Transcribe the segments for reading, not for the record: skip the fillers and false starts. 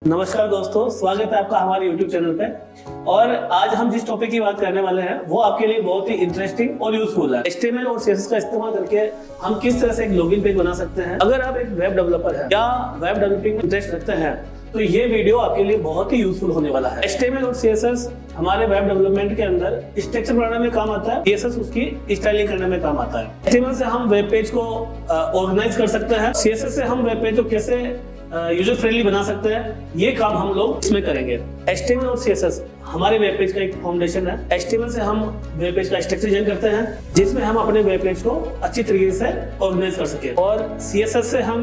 नमस्कार दोस्तों, स्वागत है आपका हमारे YouTube चैनल पे। और आज हम जिस टॉपिक की बात करने वाले हैं वो आपके लिए बहुत ही इंटरेस्टिंग और यूजफुल है। HTML और CSS का इस्तेमाल करके हम किस तरह से एक लॉगिन पेज बना सकते हैं। अगर आप एक वेब डेवलपर हैं या वेब डेवलपिंग में इंटरेस्ट रखते हैं तो ये वीडियो आपके लिए बहुत ही यूजफुल होने वाला है। HTML और CSS हमारे वेब डेवलपमेंट के अंदर स्ट्रक्चर बनाने में काम आता है, CSS उसकी स्टाइलिंग करने में काम आता है। HTML से हम वेब पेज को ऑर्गेनाइज कर सकते हैं, CSS से हम वेब पेज को कैसे यूजर फ्रेंडली बना सकते हैं, ये काम हम लोग इसमें करेंगे। HTML और CSS हमारे वेब पेज का एक फाउंडेशन है। HTML से हम वेब पेज का स्ट्रक्चर डिजाइन करते हैं जिसमें हम अपने वेब पेज को अच्छी तरीके से ऑर्गेनाइज कर सके, और CSS से हम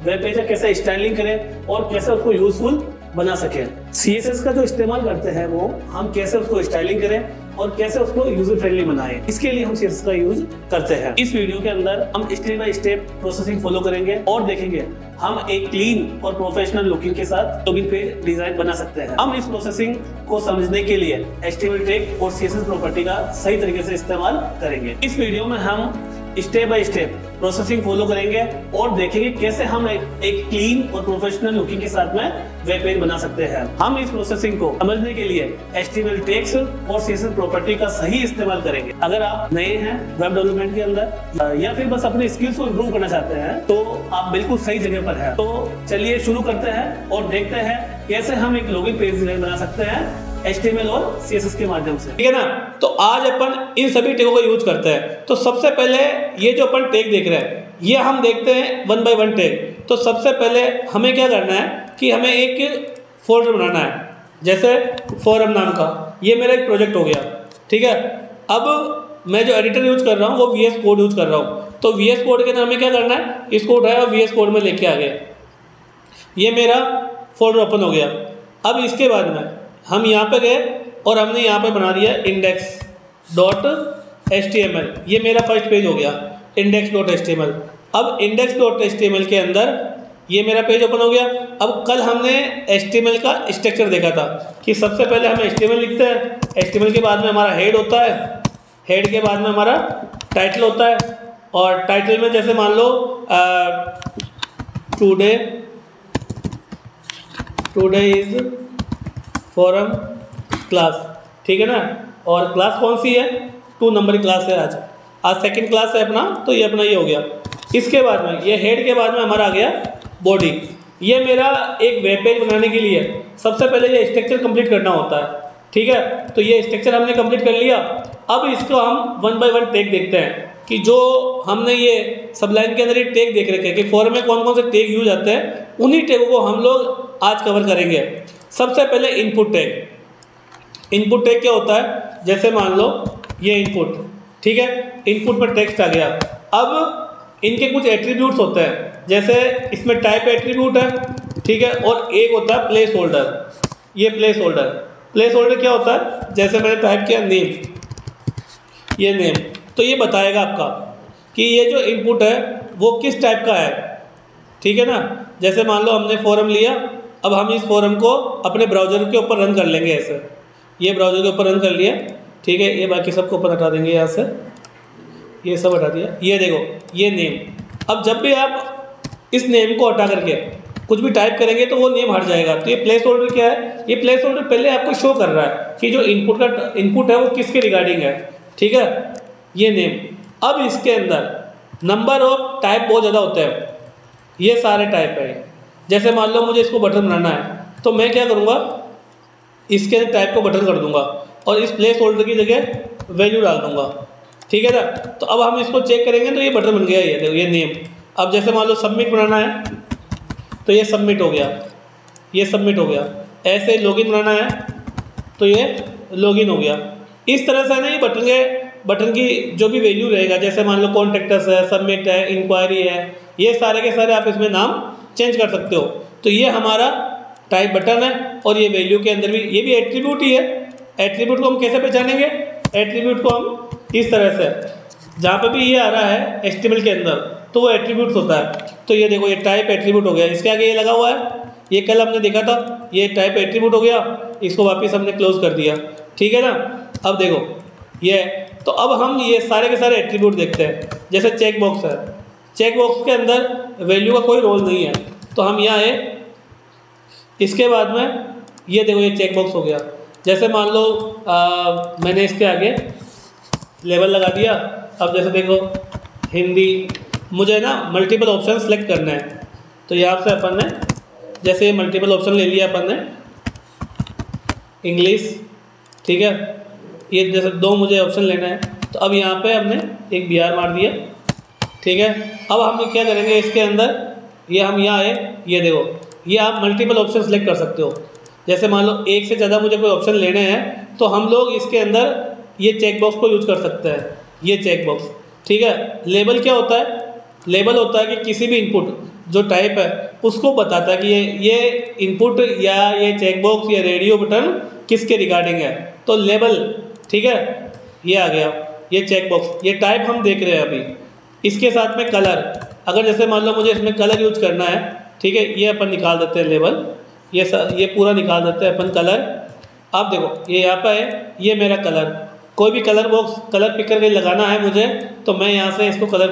वेब पेज का कैसे स्टाइलिंग करें और कैसे उसको यूजफुल बना सके। CSS का जो इस्तेमाल करते हैं वो हम कैसे उसको स्टाइलिंग करें और कैसे उसको यूजर फ्रेंडली बनाएं, इसके लिए हम CSS का यूज करते हैं। इस वीडियो के अंदर हम step by step processing follow करेंगे और देखेंगे हम एक क्लीन और प्रोफेशनल लुकिंग के साथ लॉगिन पेज डिजाइन बना सकते हैं। हम इस प्रोसेसिंग को समझने के लिए HTML टैग और CSS प्रॉपर्टी का सही तरीके से इस्तेमाल करेंगे। इस वीडियो में हम step by step processing follow करेंगे और देखेंगे कैसे हम एक क्लीन और प्रोफेशनल लुकिंग के साथ में वेब पेज बना सकते हैं। हम इस प्रोसेसिंग को समझने के लिए HTML टैग्स और CSS प्रॉपर्टी का सही इस्तेमाल करेंगे। अगर आप नए हैं वेब डेवलपमेंट के अंदर या फिर बस अपने स्किल्स को इम्प्रूव करना चाहते हैं तो आप बिल्कुल सही जगह पर हैं। तो चलिए शुरू करते हैं और देखते हैं कैसे हम एक लॉगिन पेज डिजाइन बना सकते हैं HTML और CSS के माध्यम से, ठीक है ना। तो आज अपन इन सभी टैगों का यूज करते हैं। तो सबसे पहले ये जो अपन टैग देख रहे हैं ये हम देखते हैं 1 बाय 1 टैग। तो सबसे पहले हमें क्या करना है कि हमें एक फोल्डर बनाना है, जैसे फोरम नाम का। ये मेरा एक प्रोजेक्ट हो गया, ठीक है। अब मैं जो एडिटर यूज कर रहा हूँ वो VS कोड यूज कर रहा हूँ। तो VS कोड के अंदर हमें क्या करना है, इसको उठाया और VS कोड में लेके आ गए। ये मेरा फोल्डर ओपन हो गया। अब इसके बाद में हम यहाँ पे गए और हमने यहाँ पे बना दिया index.html। ये मेरा फर्स्ट पेज हो गया index.html। अब index.html के अंदर ये मेरा पेज ओपन हो गया। अब कल हमने HTML का स्ट्रक्चर देखा था कि सबसे पहले हम HTML लिखते हैं, HTML के बाद में हमारा हेड होता है, हेड के बाद में हमारा टाइटल होता है, और टाइटल में जैसे मान low today is forum class, ठीक है ना। और क्लास कौन सी है, 2 नंबर की क्लास है। आज सेकंड क्लास है अपना, तो ये अपना ये हो गया। इसके बाद में ये हेड के बाद में हमारा आ गया बॉडी। ये मेरा एक वेब पेज बनाने के लिए सबसे पहले ये स्ट्रक्चर कंप्लीट करना होता है, ठीक है। तो ये स्ट्रक्चर हमने कंप्लीट कर लिया। अब इसको हम 1 बाय 1 टैग देखते हैं कि जो हमने ये सब लाइन के अंदर ये टैग देख रखे हैं कि फोरम में कौन कौन से टैग यूज आते हैं, उन्हीं टैगों को हम लोग आज कवर करेंगे। सबसे पहले इनपुट टैग। इनपुट टैग क्या होता है, जैसे मान लो ये इनपुट, ठीक है। इनपुट पर टेक्स्ट आ गया। अब इनके कुछ एट्रीब्यूट्स होते हैं, जैसे इसमें टाइप एट्रीब्यूट है, ठीक है, और एक होता है प्लेस होल्डर। ये प्लेस होल्डर क्या होता है, जैसे मैंने टाइप किया नेम, ये नेम, तो ये बताएगा आपका कि ये जो इनपुट है वो किस टाइप का है, ठीक है ना। जैसे मान लो हमने फोरम लिया, अब हम इस फोरम को अपने ब्राउज़र के ऊपर रन कर लेंगे। ऐसे ये ब्राउज़र के ऊपर रन कर लिया, ठीक है। ये बाकी सबको ऊपर हटा देंगे, यहाँ से ये सब हटा दिया। ये देखो ये नेम। अब जब भी आप इस नेम को हटा करके कुछ भी टाइप करेंगे तो वो नेम हट जाएगा। तो ये प्लेस होल्डर क्या है, ये प्लेस होल्डर पहले आपको शो कर रहा है कि जो इनपुट है वो किसके रिगार्डिंग है, ठीक है, ये नेम। अब इसके अंदर नंबर ऑफ टाइप बहुत ज़्यादा होते हैं, ये सारे टाइप है। जैसे मान लो मुझे इसको बटन बनाना है तो मैं क्या करूँगा, इसके टाइप को बटन कर दूंगा और इस प्लेस होल्डर की जगह वैल्यू डाल दूंगा, ठीक है ना। तो अब हम इसको चेक करेंगे तो ये बटन बन गया, ये देखो ये नेम। अब जैसे मान लो सबमिट बनाना है तो ये सबमिट हो गया, ये सबमिट हो गया। ऐसे लॉगिन बनाना है तो ये लॉगिन हो गया। इस तरह से है ना, ये बटन की जो भी वैल्यू रहेगा, जैसे मान लो कॉन्टेक्टस है, सबमिट है, इंक्वायरी है, ये सारे के सारे आप इसमें नाम चेंज कर सकते हो। तो ये हमारा टाइप बटन है और ये वैल्यू के अंदर भी ये भी एट्रीब्यूट ही है। एट्रीब्यूट को हम कैसे पहचानेंगे, एट्रीब्यूट को हम इस तरह से, जहाँ पे भी ये आ रहा है HTML के अंदर तो वो एट्रीब्यूट्स होता है। तो ये देखो ये टाइप एट्रीब्यूट हो गया, इसके आगे ये लगा हुआ है, ये कल हमने देखा था, ये टाइप एट्रीब्यूट हो गया। इसको वापस हमने क्लोज कर दिया, ठीक है ना। अब देखो ये, तो अब हम ये सारे के सारे एट्रीब्यूट देखते हैं। जैसे चेक बॉक्स है, चेक बॉक्स के अंदर वैल्यू का कोई रोल नहीं है, तो हम यहाँ इसके बाद में ये देखो ये चेक बॉक्स हो गया। जैसे मान लो मैंने इसके आगे लेबल लगा दिया। अब जैसे देखो हिंदी, मुझे ना मल्टीपल ऑप्शन सेलेक्ट करना है, तो यहाँ से अपन ने जैसे ये मल्टीपल ऑप्शन ले लिया अपन ने, इंग्लिश, ठीक है, ये जैसे 2 मुझे ऑप्शन लेना है, तो अब यहाँ पे हमने एक बिहार मार दिया, ठीक है। अब हम क्या करेंगे इसके अंदर, ये हम यहाँ आए, ये देखो ये आप मल्टीपल ऑप्शन सेलेक्ट कर सकते हो। जैसे मान लो एक से ज़्यादा मुझे कोई ऑप्शन लेने हैं तो हम लोग इसके अंदर ये चेक बॉक्स को यूज कर सकते हैं, ये चेक बॉक्स, ठीक है। लेबल क्या होता है? लेबल होता है कि किसी भी इनपुट जो टाइप है उसको बताता है कि ये इनपुट या ये चेक बॉक्स या रेडियो बटन किसके रिगार्डिंग है, तो लेबल, ठीक है। ये आ गया ये चेक बॉक्स, ये टाइप हम देख रहे हैं अभी। इसके साथ में कलर, अगर जैसे मान लो मुझे इसमें कलर यूज करना है, ठीक है, ये अपन निकाल देते हैं लेबल, ये पूरा निकाल देते हैं अपन कलर। अब देखो ये यहाँ पर है, ये मेरा कलर, कोई भी कलर बॉक्स कलर पिक करके लगाना है मुझे, तो मैं यहाँ से इसको कलर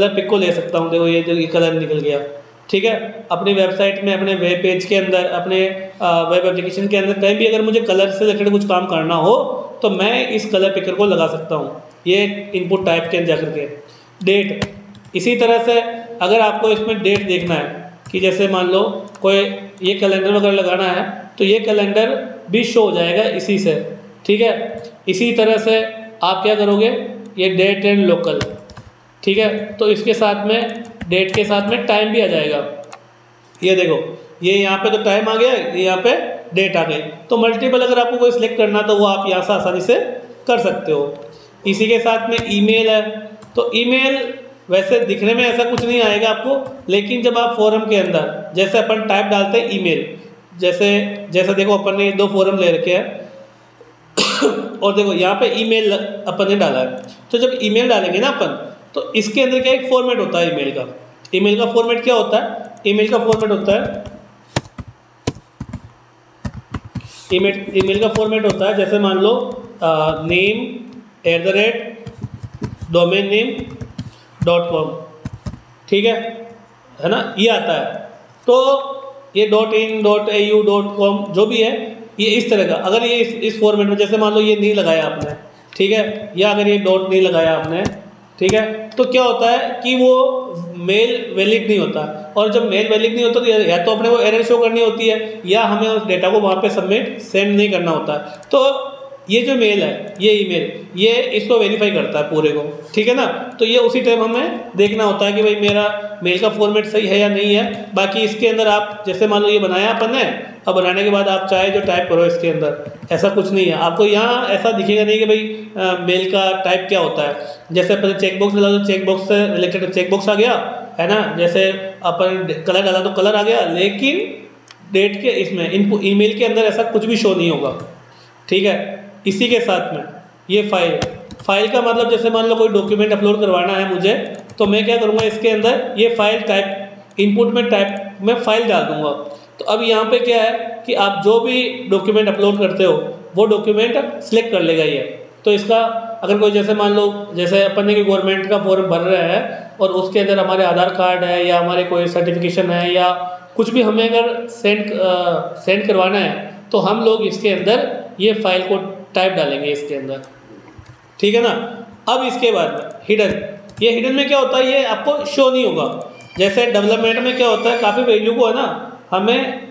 पिक को ले सकता हूँ। देखो ये कलर निकल गया, ठीक है। अपनी वेबसाइट में, अपने वेब पेज के अंदर, अपने वेब एप्लीकेशन के अंदर कहीं भी अगर मुझे कलर से रिलेटेड कुछ काम करना हो तो मैं इस कलर पिकर को लगा सकता हूँ, ये इनपुट टाइप के अंदर जाकर के। डेट, इसी तरह से अगर आपको इसमें डेट देखना है कि जैसे मान लो कोई ये कैलेंडर वगैरह लगाना है तो ये कैलेंडर भी शो हो जाएगा इसी से, ठीक है। इसी तरह से आप क्या करोगे, ये डेट एंड लोकल, ठीक है, तो इसके साथ में डेट के साथ में टाइम भी आ जाएगा। ये देखो ये यहाँ पे तो टाइम आ गया, ये यहाँ पे डेट आ गई। तो मल्टीपल अगर आपको कोई सिलेक्ट करना तो वो आप यहाँ से आसानी से कर सकते हो। इसी के साथ में ईमेल है, तो ईमेल वैसे दिखने में ऐसा कुछ नहीं आएगा आपको, लेकिन जब आप फोरम के अंदर जैसे अपन टाइप डालते हैं ईमेल, जैसे देखो अपन ने 2 फोरम ले रखे हैं और देखो यहाँ पे ईमेल अपन ने डाला है, तो जब ईमेल डालेंगे ना अपन, तो इसके अंदर क्या एक फॉर्मेट होता है ईमेल का। ईमेल का फॉर्मेट क्या होता है? ईमेल का फॉर्मेट होता है ईमेल का फॉर्मेट होता है जैसे मान लो नेम @domain_name.com, ठीक है ना, ये आता है। तो ये .in.au.com जो भी है ये इस तरह का, अगर ये इस फॉर्मेट में जैसे मान लो ये नहीं लगाया आपने, ठीक है, या अगर ये डॉट नहीं लगाया आपने, ठीक है, तो क्या होता है कि वो मेल वैलिड नहीं होता। और जब मेल वैलिड नहीं होता तो या तो अपने को एरर शो करनी होती है या हमें उस डेटा को वहाँ पे सेंड नहीं करना होता। तो ये जो मेल है, ये ईमेल, ये इसको वेरीफाई करता है पूरे को, ठीक है ना। तो ये उसी टाइम हमें देखना होता है कि भाई मेरा मेल का फॉर्मेट सही है या नहीं है। बाकी इसके अंदर आप जैसे मान लो ये बनाया अपन ने, अब बनाने के बाद आप चाहे जो टाइप करो इसके अंदर, ऐसा कुछ नहीं है। आपको यहाँ ऐसा दिखेगा नहीं कि भाई मेल का टाइप क्या होता है। जैसे अपन चेक बॉक्स डाला तो चेक बॉक्स से रिलेटेड चेक बॉक्स आ गया, है ना। जैसे अपन कलर डाला तो कलर आ गया, लेकिन डेट के इसमें ईमेल के अंदर ऐसा कुछ भी शो नहीं होगा, ठीक है। इसी के साथ में ये फाइल का मतलब जैसे मान लो कोई डॉक्यूमेंट अपलोड करवाना है मुझे, तो मैं क्या करूँगा इसके अंदर ये फाइल टाइप इनपुट में टाइप में फाइल डाल दूँगा। तो अब यहाँ पे क्या है कि आप जो भी डॉक्यूमेंट अपलोड करते हो वो डॉक्यूमेंट सिलेक्ट कर लेगा ये। तो इसका अगर कोई जैसे मान लो जैसे अपन ने गवर्नमेंट का फॉर्म भर रहे हैं और उसके अंदर हमारे आधार कार्ड है या हमारे कोई सर्टिफिकेशन है या कुछ भी हमें अगर सेंड करवाना है, तो हम लोग इसके अंदर ये फाइल को टाइप डालेंगे इसके अंदर, ठीक है ना। अब इसके बाद में हिडन, ये हिडन में क्या होता है, ये आपको शो नहीं होगा। जैसे डेवलपमेंट में क्या होता है, काफ़ी वैल्यू को है ना हमें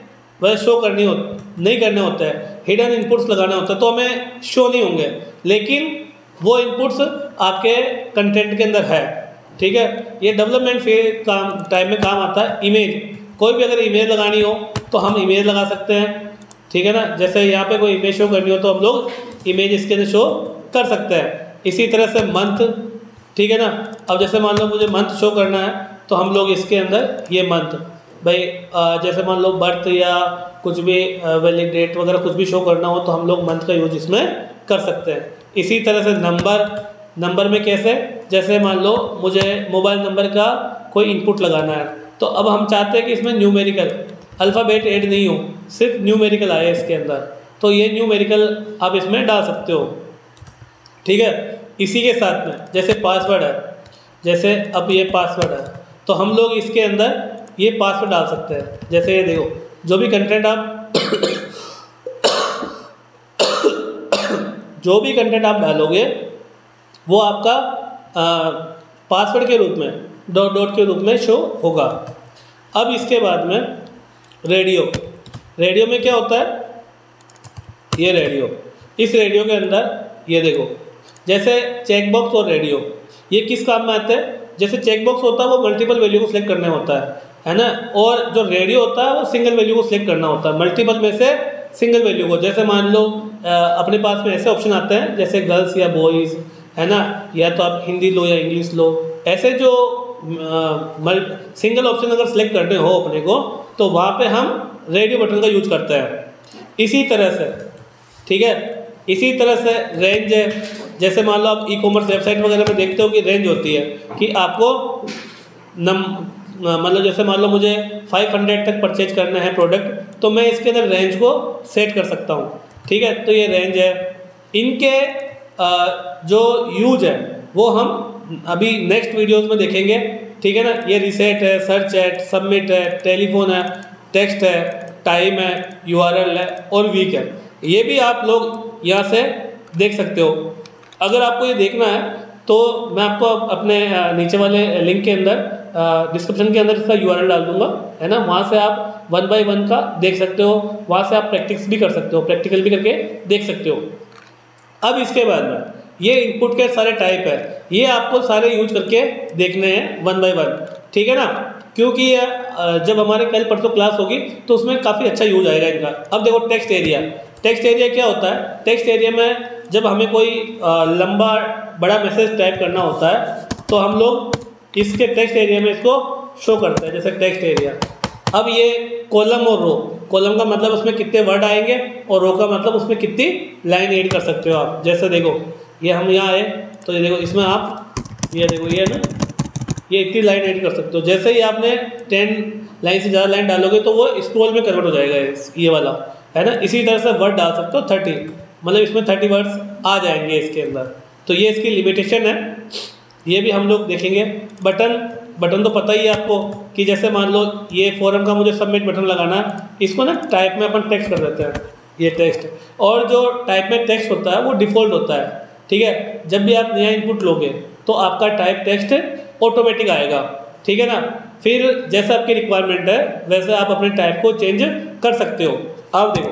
वह शो नहीं करने होते हैं, हिडन इनपुट्स लगाना होता है, तो हमें शो नहीं होंगे, लेकिन वो इनपुट्स आपके कंटेंट के अंदर है, ठीक है। ये डेवलपमेंट फेज टाइम में काम आता है। इमेज, कोई भी अगर इमेज लगानी हो तो हम इमेज लगा सकते हैं, ठीक है ना। जैसे यहाँ पे कोई इमेज शो करनी हो तो हम लोग इमेज इसके अंदर शो कर सकते हैं। इसी तरह से मंथ, ठीक है ना। अब जैसे मान लो मुझे मंथ शो करना है तो हम लोग इसके अंदर ये मंथ भाई जैसे मान लो बर्थ या कुछ भी वैलिड डेट वगैरह कुछ भी शो करना हो तो हम लोग मंथ का यूज इसमें कर सकते हैं। इसी तरह से नंबर में कैसे, जैसे मान लो मुझे मोबाइल नंबर का कोई इनपुट लगाना है, तो अब हम चाहते हैं कि इसमें न्यूमेरिकल अल्फ़ाबेट ऐड नहीं हो, सिर्फ न्यूमेरिकल आए इसके अंदर, तो ये न्यूमेरिकल आप इसमें डाल सकते हो, ठीक है। इसी के साथ में जैसे पासवर्ड है, जैसे अब ये पासवर्ड है तो हम लोग इसके अंदर ये पासवर्ड डाल सकते हैं। जैसे ये देखो जो भी कंटेंट आप जो भी कंटेंट आप डालोगे वो आपका पासवर्ड के रूप में डॉट डॉट के रूप में शो होगा। अब इसके बाद में रेडियो में क्या होता है, ये रेडियो, इस रेडियो के अंदर ये देखो, जैसे चेकबॉक्स और रेडियो ये किस काम में आते हैं। जैसे चेकबॉक्स होता है वो मल्टीपल वैल्यू को सिलेक्ट करने होता है ना, और जो रेडियो होता है वो सिंगल वैल्यू को सिलेक्ट करना होता है, मल्टीपल में से सिंगल वैल्यू को। जैसे मान लो अपने पास में ऐसे ऑप्शन आते हैं जैसे गर्ल्स या बॉयज़, है ना, या तो आप हिंदी लो या इंग्लिश लो। ऐसे जो सिंगल ऑप्शन अगर सिलेक्ट करने हो अपने को तो वहाँ पे हम रेडियो बटन का यूज करते हैं। इसी तरह से, ठीक है, इसी तरह से रेंज है। जैसे मान लो आप ई-कॉमर्स वेबसाइट वगैरह में देखते हो कि रेंज होती है कि आपको मतलब जैसे मान लो मुझे 500 तक परचेज करना है प्रोडक्ट, तो मैं इसके अंदर रेंज को सेट कर सकता हूँ, ठीक है। तो ये रेंज है। इनके जो यूज है वो हम अभी नेक्स्ट वीडियोस में देखेंगे, ठीक है ना। ये रीसेट है, सर्च है, सबमिट है, टेलीफोन है, टेक्स्ट है, टाइम है, URL है और वीक है। ये भी आप लोग यहाँ से देख सकते हो। अगर आपको ये देखना है तो मैं आपको अपने नीचे वाले लिंक के अंदर डिस्क्रिप्शन के अंदर इसका URL डाल दूंगा, है ना। वहाँ से आप 1 by 1 का देख सकते हो, वहाँ से आप प्रैक्टिस भी कर सकते हो, प्रैक्टिकल भी करके देख सकते हो। अब इसके बाद में ये इनपुट के सारे टाइप है, ये आपको सारे यूज करके देखने हैं 1 by 1, ठीक है ना। क्योंकि ये जब हमारे कल परसों क्लास होगी तो उसमें काफ़ी अच्छा यूज आएगा इनका। अब देखो टेक्स्ट एरिया क्या होता है। टेक्स्ट एरिया में जब हमें कोई लंबा बड़ा मैसेज टाइप करना होता है तो हम लोग इसके टेक्स्ट एरिया में इसको शो करते हैं, जैसे टेक्स्ट एरिया। अब ये कॉलम और रो, कॉलम का मतलब उसमें कितने वर्ड आएंगे और रो का मतलब उसमें कितनी लाइन ऐड कर सकते हो आप। जैसे देखो ये हम यहाँ आए तो ये देखो इसमें आप ये देखो ये ना, ये इतनी लाइन ऐड कर सकते हो। जैसे ही आपने 10 लाइन से ज़्यादा लाइन डालोगे तो वो स्क्रॉल में कन्वर्ट हो जाएगा ये वाला, है ना। इसी तरह से वर्ड डाल सकते हो 30, मतलब इसमें 30 वर्ड्स आ जाएंगे इसके अंदर। तो ये इसकी लिमिटेशन है, ये भी हम लोग देखेंगे। बटन तो पता ही है आपको कि जैसे मान लो ये फॉर्म का मुझे सबमिट बटन लगाना है, इसको ना टाइप में अपन टेक्स्ट कर देते हैं, ये टेक्स्ट। और जो टाइप में टेक्स्ट होता है वो डिफ़ॉल्ट होता है, ठीक है। जब भी आप नया इनपुट लोगे तो आपका टाइप टेक्स्ट ऑटोमेटिक आएगा, ठीक है ना। फिर जैसे आपकी रिक्वायरमेंट है वैसे आप अपने टाइप को चेंज कर सकते हो। अब देखो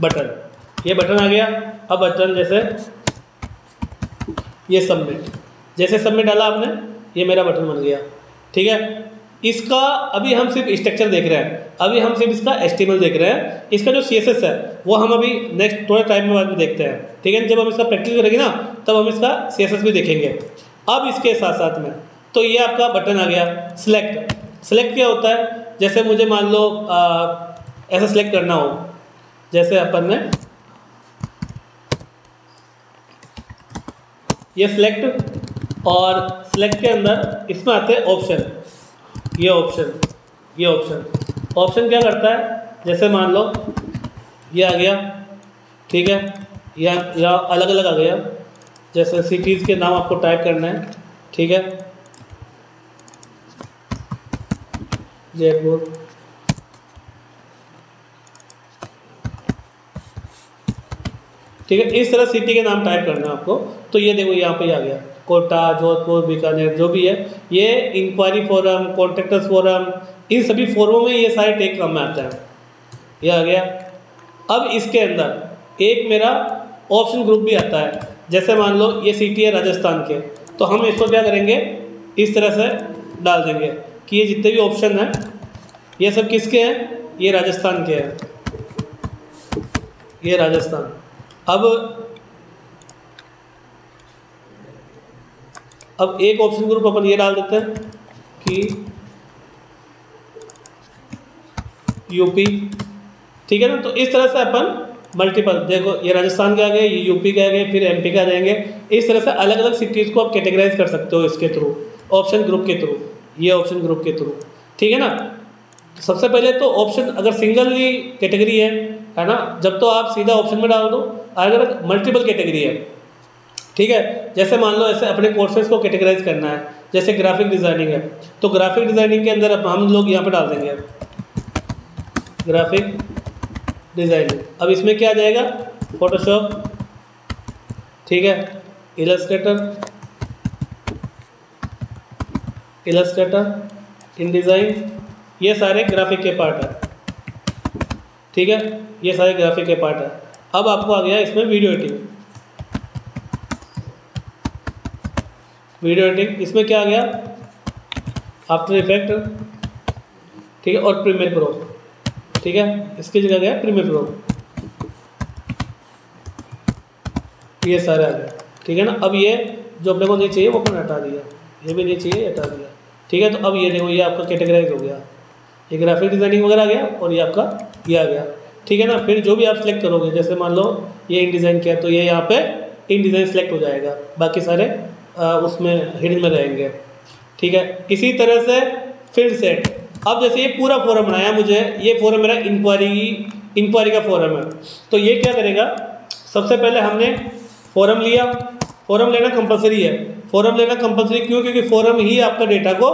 बटन, ये बटन आ गया। अब बटन जैसे ये सबमिट, जैसे सबमिट डाला आपने, ये मेरा बटन बन गया, ठीक है। इसका अभी हम सिर्फ स्ट्रक्चर देख रहे हैं, अभी हम सिर्फ इसका HTML देख रहे हैं। इसका जो CSS है वो हम अभी नेक्स्ट थोड़े टाइम में बाद में देखते हैं, ठीक है। जब हम इसका प्रैक्टिस करेंगे ना तब हम इसका CSS भी देखेंगे। अब इसके साथ साथ में तो ये आपका बटन आ गया सेलेक्ट क्या होता है। जैसे मुझे मान लो ऐसा सेलेक्ट करना हो, जैसे अपन ने ये सेलेक्ट, और सेलेक्ट के अंदर इसमें आते हैं ऑप्शन। ये ऑप्शन क्या करता है, जैसे मान लो ये आ गया, ठीक है, या अलग अलग आ गया। जैसे सिटीज़ के नाम आपको टाइप करना है, ठीक है, जयपुर, ठीक है। इस तरह सिटी के नाम टाइप करना है आपको। तो ये देखो यहाँ पे आ गया कोटा, जोधपुर, बीकानेर, जो भी है। ये इंक्वायरी फोरम, कॉन्ट्रैक्टर्स फोरम, इन सभी फोरमों में ये सारे टैग काम में आते हैं। ये आ गया। अब इसके अंदर एक मेरा ऑप्शन ग्रुप भी आता है। जैसे मान लो ये सिटी है राजस्थान के, तो हम इसको क्या करेंगे, इस तरह से डाल देंगे कि ये जितने भी ऑप्शन हैं ये सब किसके हैं, ये राजस्थान के हैं, ये राजस्थान। अब एक ऑप्शन ग्रुप अपन ये डाल देते हैं कि यूपी, ठीक है ना। तो इस तरह से अपन मल्टीपल, देखो ये राजस्थान के आ गए, ये यूपी के आ गए, फिर MP के आ जाएंगे। इस तरह से अलग अलग सिटीज़ को आप कैटेगराइज कर सकते हो इसके थ्रू, ऑप्शन ग्रुप के थ्रू, ये ऑप्शन ग्रुप के थ्रू, ठीक है ना। सबसे पहले तो ऑप्शन अगर सिंगल कैटेगरी है ना, जब तो आप सीधा ऑप्शन में डाल दो। अगर मल्टीपल कैटेगरी है, ठीक है, जैसे मान लो ऐसे अपने कोर्सेज को कैटेगराइज करना है, जैसे ग्राफिक डिज़ाइनिंग है, तो ग्राफिक डिज़ाइनिंग के अंदर हम लोग यहाँ पे डाल देंगे ग्राफिक डिज़ाइनिंग। अब इसमें क्या आ जाएगा, फोटोशॉप, ठीक है, इलस्ट्रेटर, इनडिज़ाइन, ये सारे ग्राफिक के पार्ट है, ठीक है, ये सारे ग्राफिक के पार्ट है। अब आपको आ गया इसमें वीडियो एडिटिंग। वीडियो एडिटिंग इसमें क्या आ गया, आफ्टर इफेक्ट, ठीक है, और प्रीमियर प्रो, ठीक है, इसकी जगह गया प्रीमियर प्रो, ये सारे आ गए, ठीक है ना। अब ये जो अपने को नहीं चाहिए वो अपन हटा दिया, ये भी नहीं चाहिए, हटा दिया, ठीक है। तो अब ये देखो, ये आपका कैटेगराइज हो गया, ये ग्राफिक डिज़ाइनिंग वगैरह आ गया और ये आपका ये आ गया, ठीक है ना। फिर जो भी आप सिलेक्ट करोगे, जैसे मान लो ये इन डिज़ाइन किया तो ये यहाँ पे इन डिज़ाइन सेलेक्ट हो जाएगा, बाकी सारे उसमें हिडन में रहेंगे, ठीक है। इसी तरह से फील्ड सेट। अब जैसे ये पूरा फोरम बनाया मुझे, ये फोरम मेरा इंक्वायरी का फोरम है, तो ये क्या करेगा, सबसे पहले हमने फोरम लिया। फोरम लेना कंपलसरी है, फोरम लेना कंपलसरी क्यों, क्योंकि फोरम ही आपका डेटा को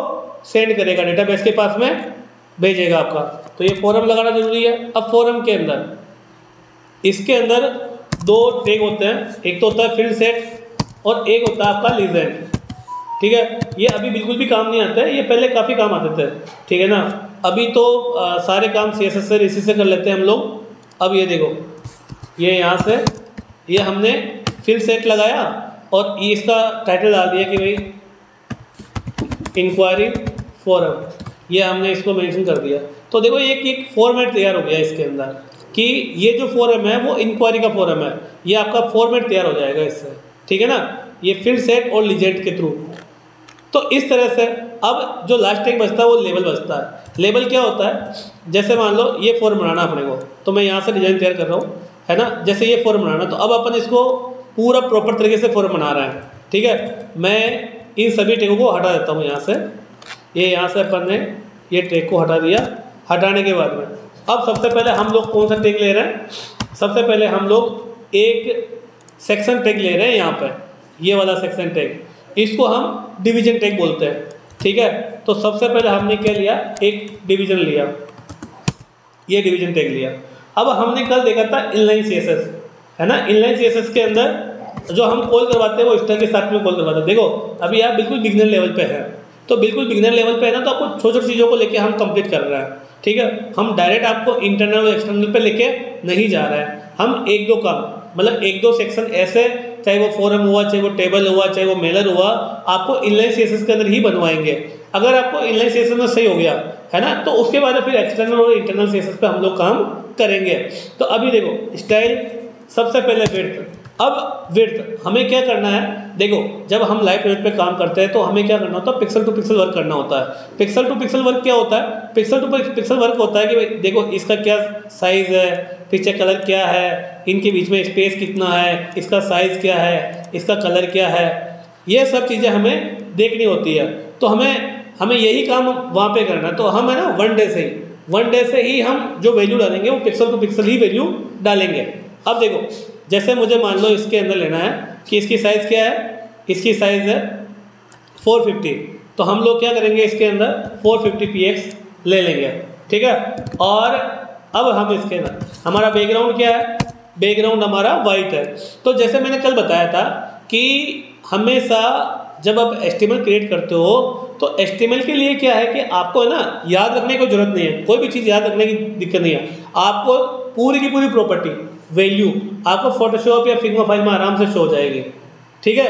सेंड करेगा, डेटाबेस के पास में भेजेगा आपका, तो ये फोरम लगाना जरूरी है। अब फोरम के अंदर, इसके अंदर दो टैग होते हैं, एक तो होता है फील्ड सेट और एक होता है आपका लीजेंड, ठीक है। ये अभी बिल्कुल भी काम नहीं आता है, ये पहले काफ़ी काम आते थे, ठीक है ना। अभी तो सारे काम CSS से इसी से कर लेते हैं हम लोग। अब ये देखो, ये यहाँ से ये हमने फील्ड सेट लगाया और ये इसका टाइटल डाल दिया कि भाई इंक्वायरी फोरम, ये हमने इसको मेंशन कर दिया। तो देखो एक फॉर्मेट तैयार हो गया इसके अंदर कि ये जो फोरम है वो इंक्वायरी का फोरम है, ये आपका फॉर्मेट तैयार हो जाएगा इससे, ठीक है ना, ये फील्ड सेट और लीजेंड के थ्रू। तो इस तरह से अब जो लास्ट टैग बचता है वो लेबल बचता है। लेबल क्या होता है, जैसे मान लो ये फॉर्म बनाना अपने को, तो मैं यहाँ से डिज़ाइन तैयार कर रहा हूँ, है ना, जैसे ये फॉर्म बनाना, तो अब अपन इसको पूरा प्रॉपर तरीके से फॉर्म बना रहे हैं, ठीक है। मैं इन सभी टैगों को हटा देता हूँ यहाँ से, ये यहाँ से अपन ने ये टैग को हटा दिया। हटाने के बाद में अब सबसे पहले हम लोग कौन सा टैग ले रहे हैं, सबसे पहले हम लोग एक सेक्शन टैग ले रहे हैं यहाँ पर, ये वाला सेक्शन टैग, इसको हम डिवीजन टैग बोलते हैं, ठीक है। तो सबसे पहले हमने क्या लिया, एक डिवीजन लिया, ये डिवीजन टैग लिया। अब हमने कल देखा था इनलाइन CSS, है ना, इनलाइन CSS के अंदर जो हम कॉल करवाते हैं वो इस तरह के साथ में कॉल करवाते हैं। देखो अभी आप बिल्कुल बिगिनर लेवल पे हैं, तो बिल्कुल बिगिनर लेवल पे है ना, तो आपको छोटी छोटी चीज़ों को लेके हम कंप्लीट कर रहे हैं, ठीक है। हम डायरेक्ट आपको इंटरनल और एक्सटर्नल पे लेके नहीं जा रहे हैं, हम एक दो काम, मतलब एक दो सेक्शन ऐसे, चाहे वो फोरम हुआ, चाहे वो टेबल हुआ, चाहे वो मेलर हुआ, आपको इनलाइन CSS के अंदर ही बनवाएंगे। अगर आपको इनलाइन CSS में सही हो गया, है ना, तो उसके बाद फिर एक्सटर्नल और इंटरनल CSS पे हम लोग काम करेंगे। तो अभी देखो स्टाइल, सबसे पहले विड्थ। अब विड्थ हमें क्या करना है, देखो जब हम लाइव प्रोजेक्ट पे काम करते हैं तो हमें क्या करना होता है, पिक्सल टू पिक्सल वर्क करना होता है। पिक्सल टू पिक्सल वर्क क्या होता है, पिक्सल टू पिक्सल वर्क होता है कि भाई देखो इसका क्या साइज़ है, पिक्चर कलर क्या है, इनके बीच में स्पेस कितना है, इसका साइज़ क्या है, इसका कलर क्या है, ये सब चीज़ें हमें देखनी होती है। तो हमें यही काम वहाँ पे करना है। तो हम है ना वन डे से ही हम जो वैल्यू डालेंगे वो pixel to pixel he value डालेंगे। अब देखो जैसे मुझे मान लो इसके अंदर लेना है कि इसकी साइज़ क्या है, इसकी साइज़ है 450, तो हम लोग क्या करेंगे, इसके अंदर 450px ले लेंगे, ठीक है। और अब हम इसके अंदर, हमारा बैकग्राउंड क्या है, बैकग्राउंड हमारा वाइट है। तो जैसे मैंने कल बताया था कि हमेशा जब आप HTML क्रिएट करते हो तो HTML के लिए क्या है कि आपको है ना याद रखने की जरूरत नहीं है, कोई भी चीज़ याद रखने की दिक्कत नहीं है। आपको पूरी की पूरी प्रॉपर्टी वैल्यू आपको फोटोशॉप या फिग्मा फाइल में आराम से शो हो जाएगी, ठीक है।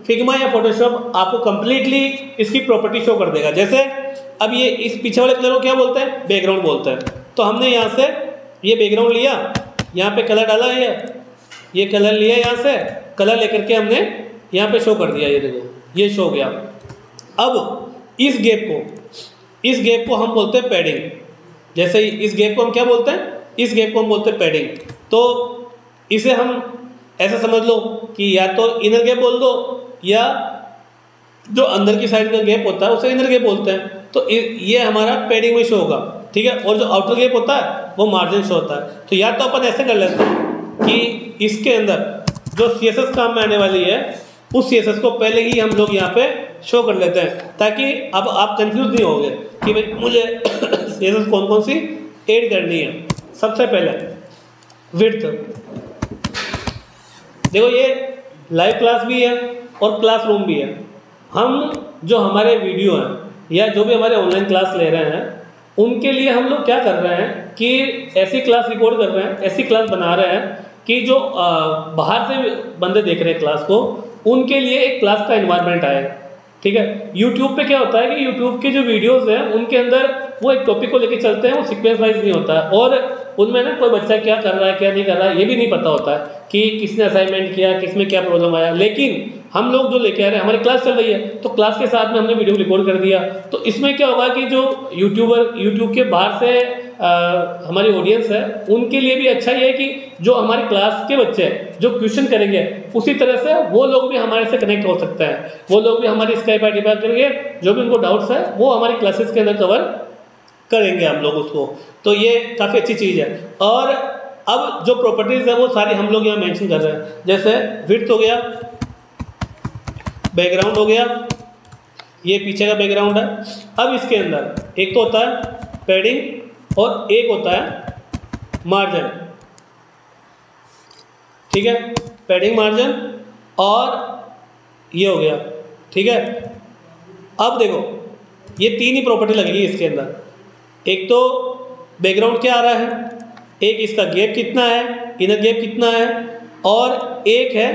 फिग्मा या फोटोशॉप आपको कंप्लीटली इसकी प्रॉपर्टी शो कर देगा। जैसे अब ये इस पीछे वाले कलर को क्या बोलते हैं, बैकग्राउंड बोलते हैं। तो हमने यहाँ से ये बैकग्राउंड लिया, यहाँ पे कलर डाला है, ये कलर लिया, यहाँ से कलर लेकर के हमने यहाँ पे शो कर दिया, ये देखो ये शो हो गया। अब इस गैप को हम बोलते हैं पैडिंग। जैसे इस गैप को हम क्या बोलते हैं, इस गैप को हम बोलते हैं पैडिंग। तो इसे हम ऐसा समझ लो कि या तो इनर गैप बोल दो या जो अंदर की साइड का गैप होता है उसे इनर गैप बोलते हैं। तो ये हमारा पैडिंग में शो होगा, ठीक है। और जो आउटर गैप होता है वो मार्जिन शो होता है। तो या तो अपन ऐसे कर लेते हैं कि इसके अंदर जो CSS काम में आने वाली है उस CSS को पहले ही हम लोग यहाँ पे शो कर लेते हैं, ताकि अब आप कंफ्यूज नहीं होगे कि भाई मुझे CSS कौन कौन सी ऐड करनी है। सबसे पहले विड्थ, देखो ये लाइव क्लास भी है और क्लासरूम भी है। हम जो हमारे वीडियो हैं या जो भी हमारे ऑनलाइन क्लास ले रहे हैं उनके लिए हम लोग क्या कर रहे हैं कि ऐसी क्लास रिकॉर्ड कर रहे हैं, ऐसी क्लास बना रहे हैं कि जो बाहर से बंदे देख रहे हैं क्लास को, उनके लिए एक क्लास का एनवायरनमेंट आए। ठीक है, यूट्यूब पे क्या होता है कि यूट्यूब के जो वीडियोस हैं उनके अंदर वो एक टॉपिक को लेके चलते हैं, वो सीक्वेंस वाइज नहीं होता है और उनमें ना कोई बच्चा क्या कर रहा है क्या नहीं कर रहा है ये भी नहीं पता होता है कि किसने असाइनमेंट किया, किसमें क्या प्रॉब्लम आया। लेकिन हम लोग जो लेके आ रहे हैं, हमारी क्लास चल रही है तो क्लास के साथ में हमने वीडियो रिकॉर्ड कर दिया, तो इसमें क्या होगा कि जो यूट्यूब के बाहर से हमारी ऑडियंस है उनके लिए भी अच्छा ये है कि जो हमारी क्लास के बच्चे हैं जो क्वेश्चन करेंगे उसी तरह से वो लोग भी हमारे से कनेक्ट हो सकते हैं, वो लोग भी हमारी स्काइप आईडी पर करेंगे, जो भी उनको डाउट्स है वो हमारी क्लासेस के अंदर कवर करेंगे हम लोग उसको। तो ये काफ़ी अच्छी चीज़ है। और अब जो प्रॉपर्टीज़ है वो सारी हम लोग यहाँ मेंशन कर रहे हैं, जैसे विड्थ हो गया, बैकग्राउंड हो गया, ये पीछे का बैकग्राउंड है। अब इसके अंदर एक तो होता है पैडिंग और एक होता है मार्जिन। ठीक है, पैडिंग, मार्जिन और ये हो गया। ठीक है, अब देखो ये तीन ही प्रॉपर्टी लगेगी इसके अंदर। एक तो बैकग्राउंड क्या आ रहा है, एक इसका गैप कितना है, इनर गैप कितना है, और एक है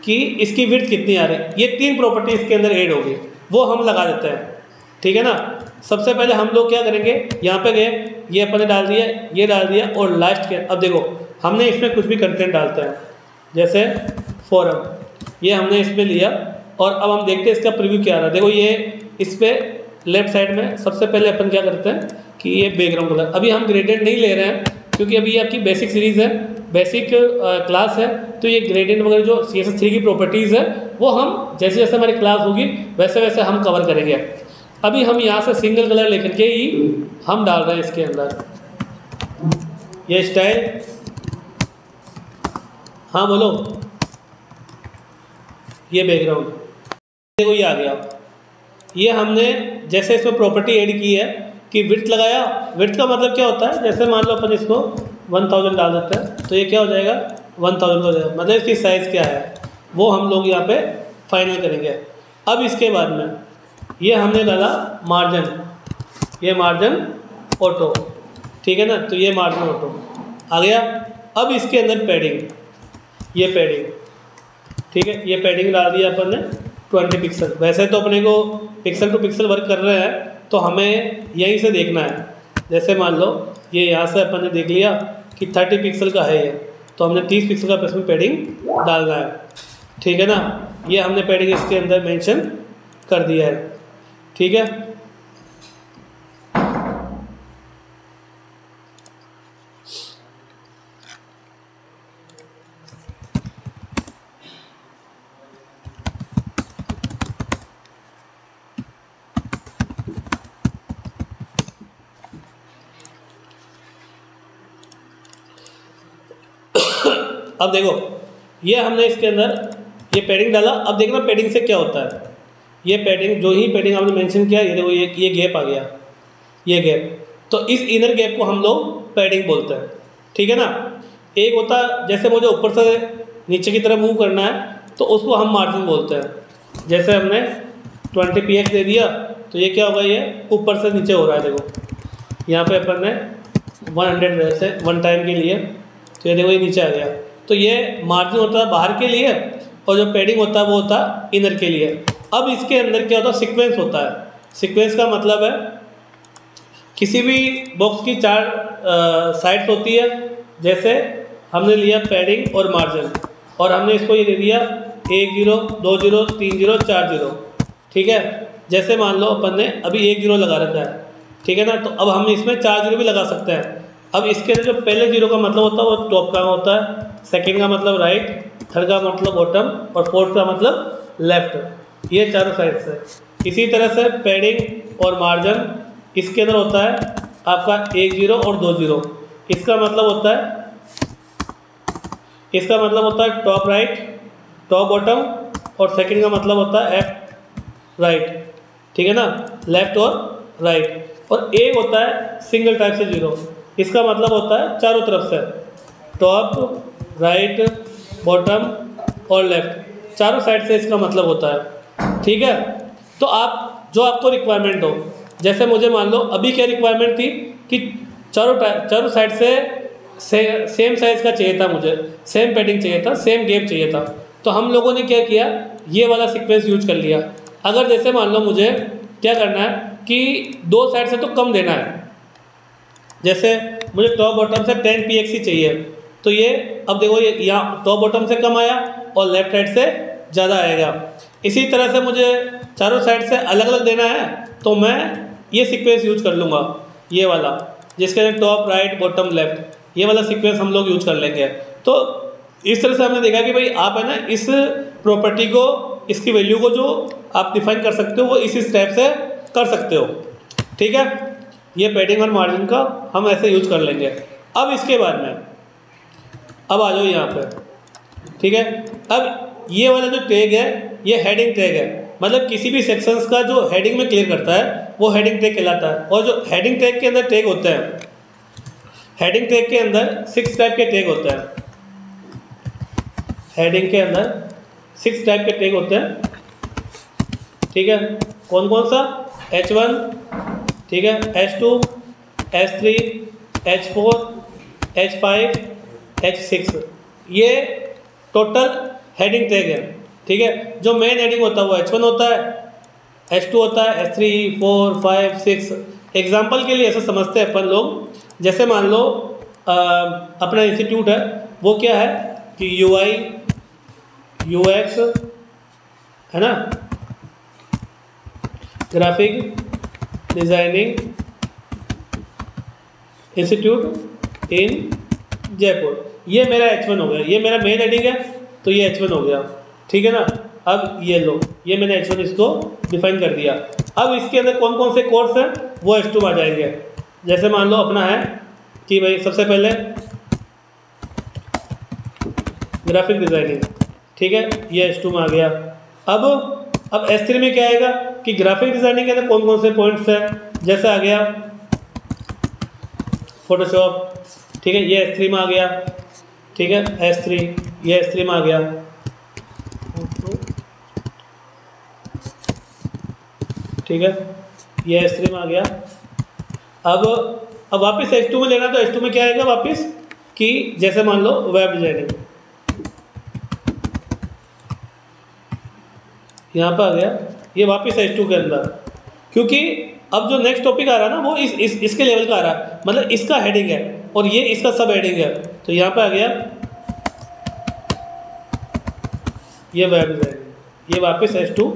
कि इसकी विड्थ कितनी आ रही है। ये तीन प्रॉपर्टी इसके अंदर ऐड होगी, वो हम लगा देते हैं। ठीक है ना, सबसे पहले हम लोग क्या करेंगे, यहाँ पे गए, ये अपने डाल दिया, ये डाल दिया, और लास्ट के अब देखो हमने इसमें कुछ भी कंटेंट डालते हैं, जैसे फोरम, ये हमने इसमें लिया और अब हम देखते हैं इसका प्रीव्यू क्या आ रहा है। देखो ये इस पर लेफ्ट साइड में सबसे पहले अपन क्या करते हैं कि ये बैकग्राउंड कलर, अभी हम ग्रेडियंट नहीं ले रहे हैं क्योंकि अभी ये आपकी बेसिक सीरीज़ है, बेसिक क्लास है, तो ये ग्रेडियंट वगैरह जो CSS3 की प्रॉपर्टीज़ है वो हम जैसे जैसे हमारी क्लास होगी वैसे वैसे हम कवर करेंगे। अभी हम यहाँ से सिंगल कलर लेकर के ही हम डाल रहे हैं इसके अंदर ये स्टाइल। हाँ बोलो, ये बैकग्राउंड, देखो ये आ गया। ये हमने जैसे इसमें प्रॉपर्टी ऐड की है कि विड्थ लगाया, विड्थ का मतलब क्या होता है, जैसे मान लो अपन इसको 1000 डाल देते हैं तो ये क्या हो जाएगा 1000 हो जाएगा, मतलब इसकी साइज़ क्या है वो हम लोग यहाँ पे फाइनल करेंगे। अब इसके बाद में ये हमने डाला मार्जिन, ये मार्जिन ऑटो, ठीक है ना, तो ये मार्जिन ऑटो आ गया। अब इसके अंदर पैडिंग, ये पैडिंग, ठीक है, ये पैडिंग डाल दिया अपन ने 20 पिक्सल। वैसे तो अपने को पिक्सल टू पिक्सल वर्क कर रहे हैं तो हमें यहीं से देखना है। जैसे मान लो ये यहाँ से अपन ने देख लिया कि 30 पिक्सल का है ये, तो हमने 30 पिक्सल का इसमें पैडिंग डालना है। ठीक है ना, ये हमने पैडिंग इसके अंदर मेंशन कर दिया है। ठीक है, अब देखो ये हमने इसके अंदर ये पैडिंग डाला। अब देखना पैडिंग से क्या होता है, ये पैडिंग जो ही पैडिंग आपने मेंशन किया, ये देखो ये गैप आ गया, ये गैप, तो इस इनर गैप को हम लोग पैडिंग बोलते हैं। ठीक है ना, एक होता है जैसे मुझे ऊपर से नीचे की तरफ मूव करना है तो उसको हम मार्जिन बोलते हैं। जैसे हमने 20 px दे दिया तो ये क्या होगा, ये ऊपर से नीचे हो रहा है। देखो यहाँ पे अपन ने 100 जैसे 1 टाइम के लिए, तो ये देखो ये नीचे आ गया। तो ये मार्जिन होता है बाहर के लिए और जो पैडिंग होता है वो होता है इनर के लिए। अब इसके अंदर क्या होता है, सीक्वेंस होता है। सीक्वेंस का मतलब है किसी भी बॉक्स की 4 साइड्स होती है। जैसे हमने लिया पैडिंग और मार्जिन और हमने इसको ये दे दिया 1 0 2 0 3 0 4 0। ठीक है, जैसे मान लो अपन ने अभी 1 0 लगा रखा है, ठीक है ना, तो अब हम इसमें 4 0 भी लगा सकते हैं। अब इसके अंदर जो पहले 0 का मतलब होता है वो टॉप का होता है, सेकंड का मतलब राइट, थर्ड का मतलब बॉटम और फोर्थ का मतलब लेफ्ट। ये चारों साइड से। इसी तरह से पैडिंग और मार्जिन इसके अंदर होता है आपका 1 0 और 2 0। इसका मतलब होता है टॉप राइट, टॉप बॉटम, और सेकंड का मतलब होता है लेफ्ट राइट, ठीक है ना, लेफ्ट और राइट। और एक होता है सिंगल टाइप से 0। इसका मतलब होता है चारों तरफ से, टॉप, राइट, बॉटम और लेफ्ट, चारों साइड से इसका मतलब होता है। ठीक है, तो आप जो आपको रिक्वायरमेंट हो, जैसे मुझे मान लो अभी क्या रिक्वायरमेंट थी कि चारों साइड से सेम साइज़ का चाहिए था, मुझे सेम पैडिंग चाहिए था, सेम गैप चाहिए था। तो हम लोगों ने क्या किया, ये वाला सीक्वेंस यूज कर लिया। अगर जैसे मान लो मुझे क्या करना है कि दो साइड से तो कम देना है, जैसे मुझे टॉप बॉटम से 10 px चाहिए, तो ये अब देखो ये यहाँ टॉप बॉटम से कम आया और लेफ्ट साइड से ज़्यादा आएगा। इसी तरह से मुझे चारों साइड से अलग अलग देना है, तो मैं ये सीक्वेंस यूज कर लूँगा, ये वाला जिसके अंदर टॉप, राइट, बॉटम, लेफ्ट, ये वाला सीक्वेंस हम लोग यूज कर लेंगे। तो इस तरह से हमने देखा कि भाई आप है ना इस प्रॉपर्टी को, इसकी वैल्यू को जो आप डिफाइन कर सकते हो वो इसी स्टेप से कर सकते हो। ठीक है, ये पैडिंग और मार्जिन का हम ऐसे यूज कर लेंगे। अब इसके बाद में अब आ जाओ यहाँ पे। ठीक है, अब ये वाला जो टैग है ये हेडिंग टैग है, मतलब किसी भी सेक्शंस का जो हेडिंग में क्लियर करता है वो हेडिंग टैग कहलाता है। और जो हेडिंग टैग के अंदर टैग होते हैं, हेडिंग टैग के अंदर 6 टाइप के टैग होते हैं। हेडिंग के अंदर 6 टाइप के टैग होते हैं। ठीक है, कौन कौन सा? H1, ठीक है, H2, H3, H4, H5, H6, ये टोटल हेडिंग टैग है। ठीक है, जो मेन हेडिंग होता है वो H1 होता है, H2 होता है, H3, 4, 5, 6। एग्जाम्पल के लिए ऐसा समझते हैं अपन लोग, जैसे मान लो अपना इंस्टीट्यूट है, वो क्या है कि UI UX है ना, ग्राफिक डिज़ाइनिंग इंस्टीट्यूट इन जयपुर, ये मेरा H1 हो गया, ये मेरा मेन हेडिंग है तो ये H1 हो गया। ठीक है ना, अब ये लो, ये मैंने H1 इसको डिफाइन कर दिया। अब इसके अंदर कौन कौन से कोर्स हैं वो H2 में आ जाएंगे। जैसे मान लो अपना है कि भाई सबसे पहले ग्राफिक डिज़ाइनिंग, ठीक है, ये H2 में आ गया। अब S3 में क्या आएगा कि ग्राफिक डिज़ाइनिंग के अंदर कौन कौन से पॉइंट्स हैं, जैसे आ गया फोटोशॉप, ठीक है, ये S3 में आ गया। ठीक है, S3, ये S3 में आ गया। ठीक है, ये S3 में आ गया। अब वापस H2 में लेना, तो H2 में क्या आएगा वापस कि जैसे मान लो वेब डिजाइनिंग, यहाँ पर आ गया, ये वापस H2 के अंदर, क्योंकि अब जो नेक्स्ट टॉपिक आ रहा है ना वो इसके लेवल का आ रहा है, मतलब इसका हेडिंग है और ये इसका सब हेडिंग है, तो यहाँ पे आ गया ये वेब डिजाइनिंग, ये वापस H2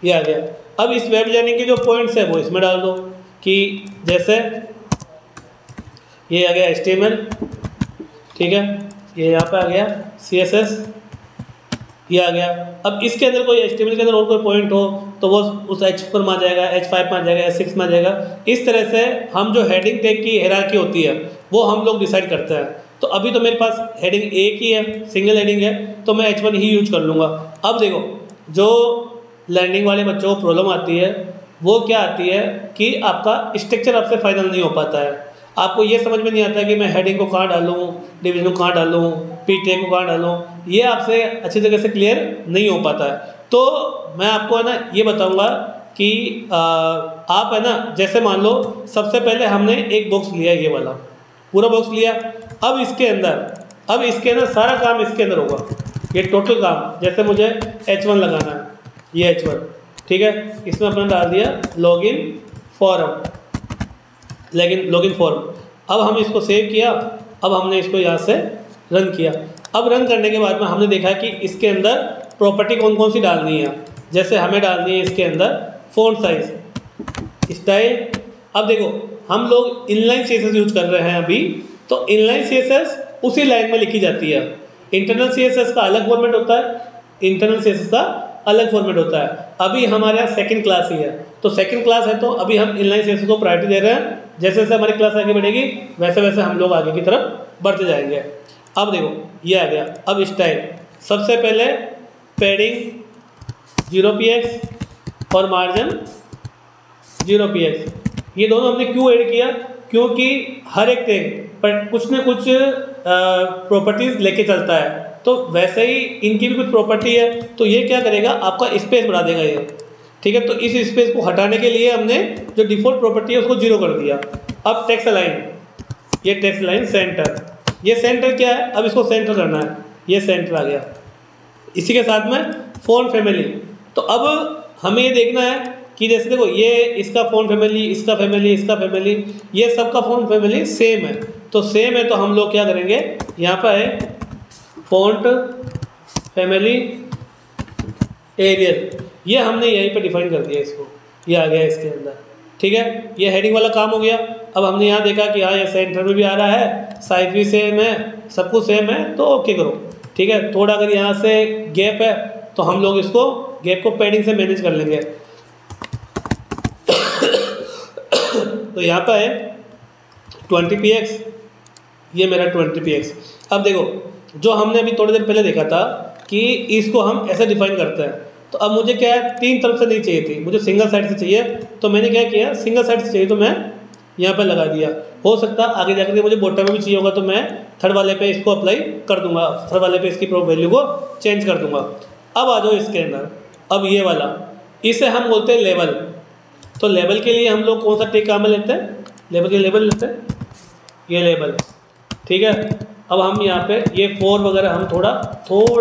ये आ गया। अब इस वेब डिजाइनिंग के जो पॉइंट्स है वो इसमें डाल दो कि जैसे ये आ गया HTML, ठीक है, ये यहाँ पे आ गया CSS, ये आ गया। अब इसके अंदर कोई HTML के अंदर और कोई पॉइंट हो तो वो उस H4 में आ जाएगा, H5 में आ जाएगा, H6 में आ जाएगा। इस तरह से हम जो हेडिंग टैग की हायरार्की होती है वो हम लोग डिसाइड करते हैं। तो अभी तो मेरे पास हेडिंग एक ही है, सिंगल हेडिंग है, तो मैं H1 ही यूज कर लूँगा। अब देखो, जो लर्निंग वाले बच्चों को प्रॉब्लम आती है वो क्या आती है कि आपका स्ट्रक्चर आपसे फाइनल नहीं हो पाता है, आपको ये समझ में नहीं आता कि मैं हेडिंग को कहाँ डालूँ, डिवीजन को कहाँ डालूँ, पी टैग को कहाँ डालूँ, ये आपसे अच्छी तरह से क्लियर नहीं हो पाता है। तो मैं आपको है ना ये बताऊँगा कि आप है ना, जैसे मान लो सबसे पहले हमने एक बॉक्स लिया, ये वाला पूरा बॉक्स लिया। अब इसके अंदर सारा काम इसके अंदर होगा, ये टोटल काम। जैसे मुझे H1 लगाना है, ये H1, ठीक है, इसमें अपना डाल दिया लॉगिन फॉर्म। अब हम इसको सेव किया, अब हमने इसको यहाँ से रन किया। अब रन करने के बाद में हमने देखा कि इसके अंदर प्रॉपर्टी कौन कौन सी डालनी है। जैसे हमें डालनी है इसके अंदर फ़ॉन्ट साइज, स्टाइल। अब देखो हम लोग इनलाइन CSS यूज कर रहे हैं अभी, तो इनलाइन CSS उसी लाइन में लिखी जाती है। इंटरनल CSS का अलग फॉर्मेट होता है, अलग फॉर्मेट होता है। अभी हमारे यहाँ सेकंड क्लास ही है, तो सेकंड क्लास है तो अभी हम इनलाइन CSS को प्रायोरिटी दे रहे हैं। जैसे जैसे हमारी क्लास आगे बढ़ेगी वैसे वैसे हम लोग आगे की तरफ बढ़ते जाएंगे। अब देखो ये आ गया। अब स्टाइल, सबसे पहले पैडिंग 0 px और मार्जिन 0 px, ये दोनों हमने क्यों ऐड किया, क्योंकि हर एक टैग पर कुछ ना कुछ प्रॉपर्टीज़ लेके चलता है, तो वैसे ही इनकी भी कुछ प्रॉपर्टी है। तो ये क्या करेगा, आपका स्पेस बढ़ा देगा ये, ठीक है। तो इस स्पेस को हटाने के लिए हमने जो डिफ़ॉल्ट प्रॉपर्टी है उसको 0 कर दिया। अब टेक्स्ट अलाइन, ये टेक्स्ट अलाइन सेंटर, ये सेंटर क्या है, अब इसको सेंटर करना है, ये सेंटर आ गया। इसी के साथ में फ़ॉन्ट फैमिली, तो अब हमें ये देखना है कि जैसे देखो ये इसका फ़ॉन्ट फैमिली, इसका फैमिली, इसका फैमिली, ये सबका फ़ॉन्ट फैमिली सेम है। तो सेम है तो हम लोग क्या करेंगे, यहाँ पर है फ़ॉन्ट फैमिली एरियल, ये हमने यहीं पे डिफाइन कर दिया इसको, ये आ गया इसके अंदर, ठीक है। ये हेडिंग वाला काम हो गया। अब हमने यहाँ देखा कि हाँ ये सेंटर में भी आ रहा है, साइज भी सेम है, सब कुछ सेम है, तो ओके करो, ठीक है। थोड़ा अगर यहाँ से गैप है तो हम लोग इसको गैप को पैडिंग से मैनेज कर लेंगे। तो यहाँ पर है 20px, ये मेरा 20px। अब देखो जो हमने अभी थोड़ी देर पहले देखा था कि इसको हम ऐसे डिफाइन करते हैं, तो अब मुझे क्या है, 3 तरफ से नहीं चाहिए थी, मुझे सिंगल साइड से चाहिए। तो मैंने क्या किया, सिंगल साइड से चाहिए तो मैं यहाँ पर लगा दिया। हो सकता है आगे जाकर के मुझे बॉटम में भी चाहिए होगा तो मैं थर्ड वाले पे इसको अप्लाई कर दूंगा, थर्ड वाले पे इसकी वैल्यू को चेंज कर दूंगा। अब आ जाओ इसके अंदर, अब ये वाला, इसे हम बोलते हैं लेवल। तो लेवल के लिए हम लोग कौन सा टेक काम में लेते हैं, लेवल के लेवल लेते हैं, ये लेवल, ठीक है। अब हम यहाँ पे ये फॉर वगैरह हम थोड़ा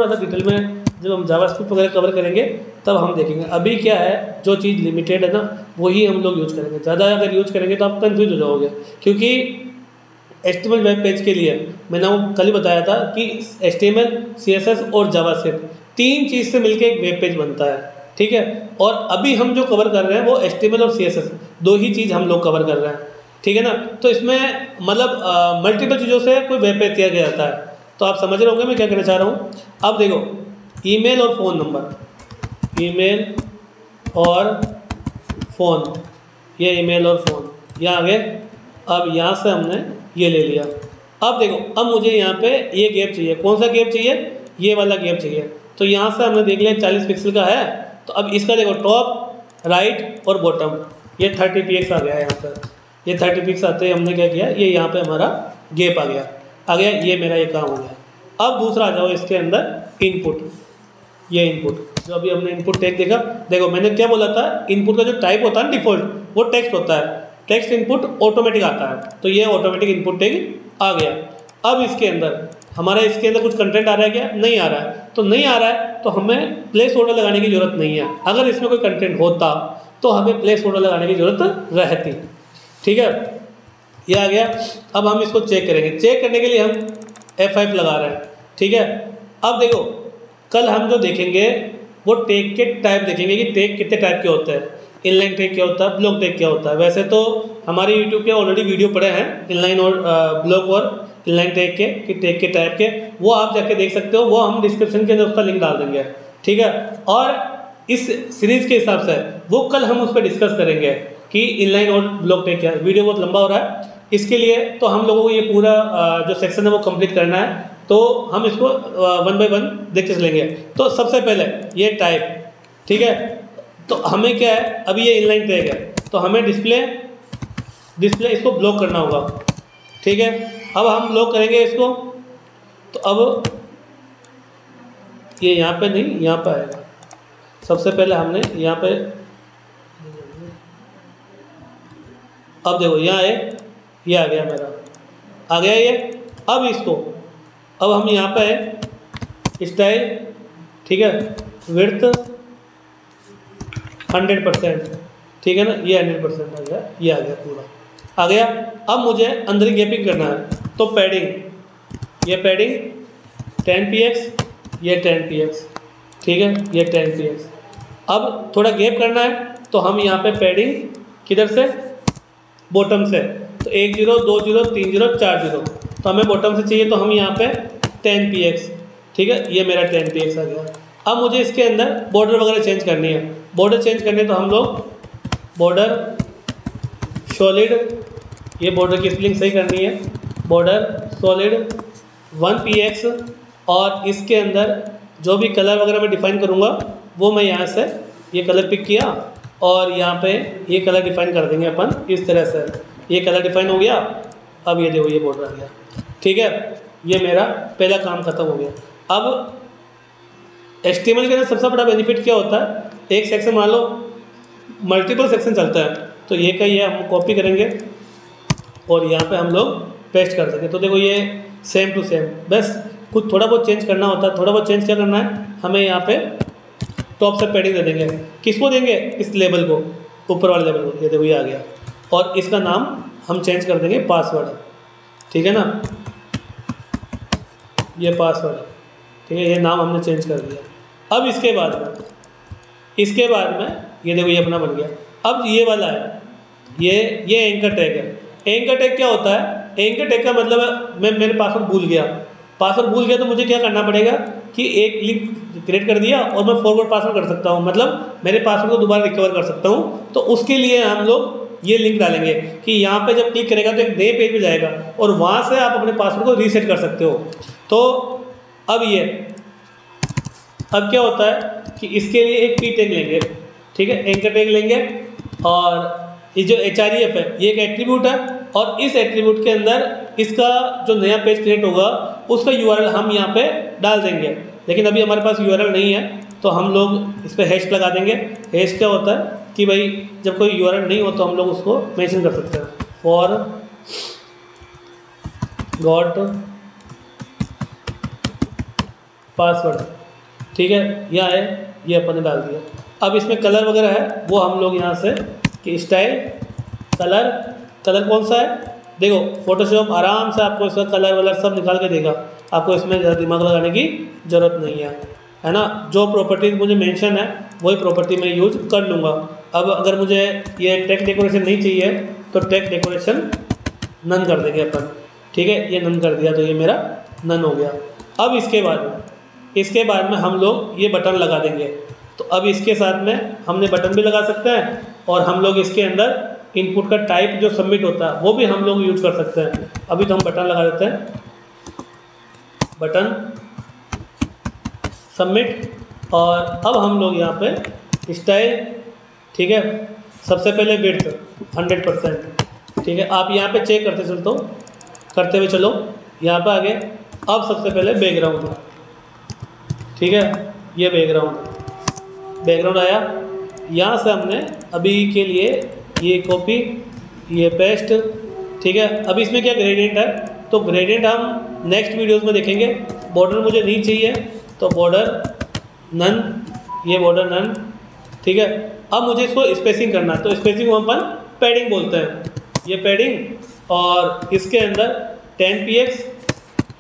सा डिटेल में जब हम जावास्क्रिप्ट वगैरह कवर करेंगे तब हम देखेंगे। अभी क्या है, जो चीज़ लिमिटेड है ना वही हम लोग यूज करेंगे। ज़्यादा अगर यूज करेंगे तो आप कंफ्यूज हो जाओगे, क्योंकि HTML वेब पेज के लिए मैंने वो कल ही बताया था कि HTML, CSS और जावास्क्रिप्ट 3 चीज़ से मिलकर एक वेब पेज बनता है, ठीक है। और अभी हम जो कवर कर रहे हैं वो HTML और CSS 2 ही चीज़ हम लोग कवर कर रहे हैं, ठीक है ना। तो इसमें मतलब मल्टीपल चीज़ों से कोई वेब पेज तैयार किया जाता है। तो आप समझ रहे होंगे मैं क्या कहना चाह रहा हूँ। अब देखो ईमेल और फ़ोन नंबर, ईमेल और फ़ोन, ये ईमेल और फ़ोन यहाँ आ गए। अब यहाँ से हमने ये ले लिया। अब देखो अब मुझे यहाँ पे ये गैप चाहिए, कौन सा गैप चाहिए, ये वाला गैप चाहिए। तो यहाँ से हमने देख लिया 40 पिक्सल का है। तो अब इसका देखो टॉप, राइट और बॉटम, ये 30px आ गया है। यहाँ पर ये 30px आते ही हमने क्या किया, ये यहाँ पे हमारा गैप आ गया, ये मेरा ये काम हो गया। अब दूसरा आ जाओ इसके अंदर इनपुट, ये इनपुट जो अभी हमने इनपुट टैग देखा, देखो मैंने क्या बोला था, इनपुट का जो टाइप होता है डिफ़ॉल्ट वो टेक्स्ट होता है, टेक्स्ट इनपुट ऑटोमेटिक आता है। तो ये ऑटोमेटिक इनपुट टैग आ गया। अब इसके अंदर हमारा इसके अंदर कुछ कंटेंट आ रहा है क्या, नहीं आ रहा है। तो नहीं आ रहा है तो हमें प्लेस होल्डर लगाने की ज़रूरत नहीं है। अगर इसमें कोई कंटेंट होता तो हमें प्लेस होल्डर लगाने की ज़रूरत रहती, ठीक है। ये आ गया। अब हम इसको चेक करेंगे, चेक करने के लिए हम F5 लगा रहे हैं, ठीक है। अब देखो कल हम जो देखेंगे वो टैग के टाइप देखेंगे कि टैग कितने टाइप के होते हैं, इनलाइन टैग क्या होता है, ब्लॉक टैग क्या होता है। वैसे तो हमारे यूट्यूब के ऑलरेडी वीडियो पड़े हैं इनलाइन और ब्लॉक और इनलाइन टैग के, कि टैग के टाइप के, वो आप जाके देख सकते हो, वो हम डिस्क्रिप्शन के अंदर उसका लिंक डाल देंगे, ठीक है। और इस सीरीज़ के हिसाब से वो कल हम उस पर डिस्कस करेंगे कि इनलाइन और ब्लॉक टैग क्या है। वीडियो बहुत लंबा हो रहा है, इसके लिए तो हम लोगों को ये पूरा जो सेक्शन है वो कंप्लीट करना है। तो हम इसको 1 बाय 1 देखते चलेंगे। तो सबसे पहले ये टाइप, ठीक है। तो हमें क्या है, अभी ये इनलाइन टैग है तो हमें डिस्प्ले इसको ब्लॉक करना होगा, ठीक है। अब हम ब्लॉक करेंगे इसको, तो अब ये यहाँ पे नहीं, यहाँ पे आएगा। सबसे पहले हमने यहाँ पे, अब देखो यहाँ है, ये आ गया मेरा, आ गया ये। अब इसको अब हम यहाँ पे है स्टाइल, ठीक है, विड्थ 100%, ठीक है ना, ये 100% आ गया, ये आ गया पूरा आ गया। अब मुझे अंदर गैपिंग करना है, तो पैडिंग, ये पैडिंग 10px, ये 10px, ठीक है, ये 10px। अब थोड़ा गैप करना है तो हम यहाँ पे पैडिंग किधर से, बॉटम से, तो 1 0 2 0 3 0 4 0, तो हमें बॉटम से चाहिए तो हम यहाँ पे 10px, ठीक है, ये मेरा 10px आ गया। अब मुझे इसके अंदर बॉर्डर वगैरह चेंज करनी है, बॉर्डर चेंज करनी है तो हम लोग बॉर्डर सॉलिड, ये बॉर्डर की स्पेलिंग सही करनी है, बॉर्डर सॉलिड 1px, और इसके अंदर जो भी कलर वगैरह मैं डिफाइन करूँगा वो मैं यहाँ से ये कलर पिक किया और यहाँ पे ये कलर डिफाइन कर देंगे अपन इस तरह से। ये कलर डिफाइन हो गया। अब ये देखो ये बॉर्डर आ गया, ठीक है। ये मेरा पहला काम खत्म हो गया। अब HTML के अंदर सबसे बड़ा बेनिफिट क्या होता है, एक सेक्शन मान लो मल्टीपल सेक्शन चलता है, तो ये का ये हम कॉपी करेंगे और यहाँ पे हम लोग पेस्ट कर देंगे। तो देखो ये सेम टू सेम, बस कुछ थोड़ा बहुत चेंज करना होता है। थोड़ा बहुत चेंज क्या करना है, हमें यहाँ पे टॉप से पैडिंग दे देंगे। किसको देंगे, इस लेबल को, ऊपर वाले लेबल को। ये देखो ये आ गया। और इसका नाम हम चेंज कर देंगे पासवर्ड, ठीक है ना, ये पासवर्ड, ठीक है, ये नाम हमने चेंज कर दिया। अब इसके बाद में ये देखो ये अपना बन गया। अब ये वाला है, ये एंकर टैग है। एंकर टैग क्या होता है, एंकर टैग का मतलब है मेरे पासवर्ड भूल गया तो मुझे क्या करना पड़ेगा कि एक लिंक क्रिएट कर दिया और मैं फॉरवर्ड पासवर्ड कर सकता हूँ, मतलब मेरे पासवर्ड को दोबारा रिकवर कर सकता हूँ। तो उसके लिए हम लोग ये लिंक डालेंगे कि यहाँ पे जब क्लिक करेगा तो एक नए पेज पे जाएगा और वहाँ से आप अपने पासवर्ड को रीसेट कर सकते हो। तो अब क्या होता है कि इसके लिए एक पी टैग लेंगे, ठीक है, एंकर टैग लेंगे। और ये जो href है ये एक एट्रीब्यूट है और इस एट्रीब्यूट के अंदर इसका जो नया पेज क्रिएट होगा उसका URL हम यहाँ पे डाल देंगे। लेकिन अभी हमारे पास URL नहीं है तो हम लोग इस पर हैश लगा देंगे। हैश क्या होता है कि भाई जब कोई URL नहीं हो तो हम लोग उसको मेंशन कर सकते हैं, फॉर गॉट पासवर्ड, ठीक है, यह है, ये अपन ने डाल दिया। अब इसमें कलर वगैरह है वो हम लोग यहाँ से कि स्टाइल कलर कौन सा है, देखो फोटोशॉप आराम से आपको इसका कलर वलर सब निकाल के देगा, आपको इसमें ज़्यादा दिमाग लगाने की ज़रूरत नहीं है ना। जो प्रॉपर्टीज मुझे मेंशन है वही प्रॉपर्टी मैं यूज कर लूँगा। अब अगर मुझे ये टेक्स्ट डेकोरेशन नहीं चाहिए तो टेक्स्ट डेकोरेशन नन कर देंगे अपन, ठीक है, ये नन कर दिया तो ये मेरा नन हो गया। अब इसके बाद में हम लोग ये बटन लगा देंगे। तो अब इसके साथ में हमने बटन भी लगा सकते हैं और हम लोग इसके अंदर इनपुट का टाइप जो सबमिट होता है वो भी हम लोग यूज कर सकते हैं। अभी तो हम बटन लगा देते हैं, बटन सबमिट। और अब हम लोग यहाँ पे स्टाइल, ठीक है, सबसे पहले विड्थ 100%, ठीक है, आप यहाँ पे चेक करते हुए चलो यहाँ पे आगे। अब सबसे पहले बैकग्राउंड, ठीक है, ये बैकग्राउंड आया। यहाँ से हमने अभी के लिए ये कॉपी, ये पेस्ट, ठीक है। अब इसमें क्या ग्रेडियंट है, तो ग्रेडियंट हम नेक्स्ट वीडियोस में देखेंगे। बॉर्डर मुझे नहीं चाहिए तो बॉर्डर नन, ये बॉर्डर नन, ठीक है। अब मुझे इसको स्पेसिंग करना है तो स्पेसिंग को अपन पैडिंग बोलते हैं, ये पैडिंग। और इसके अंदर 10 px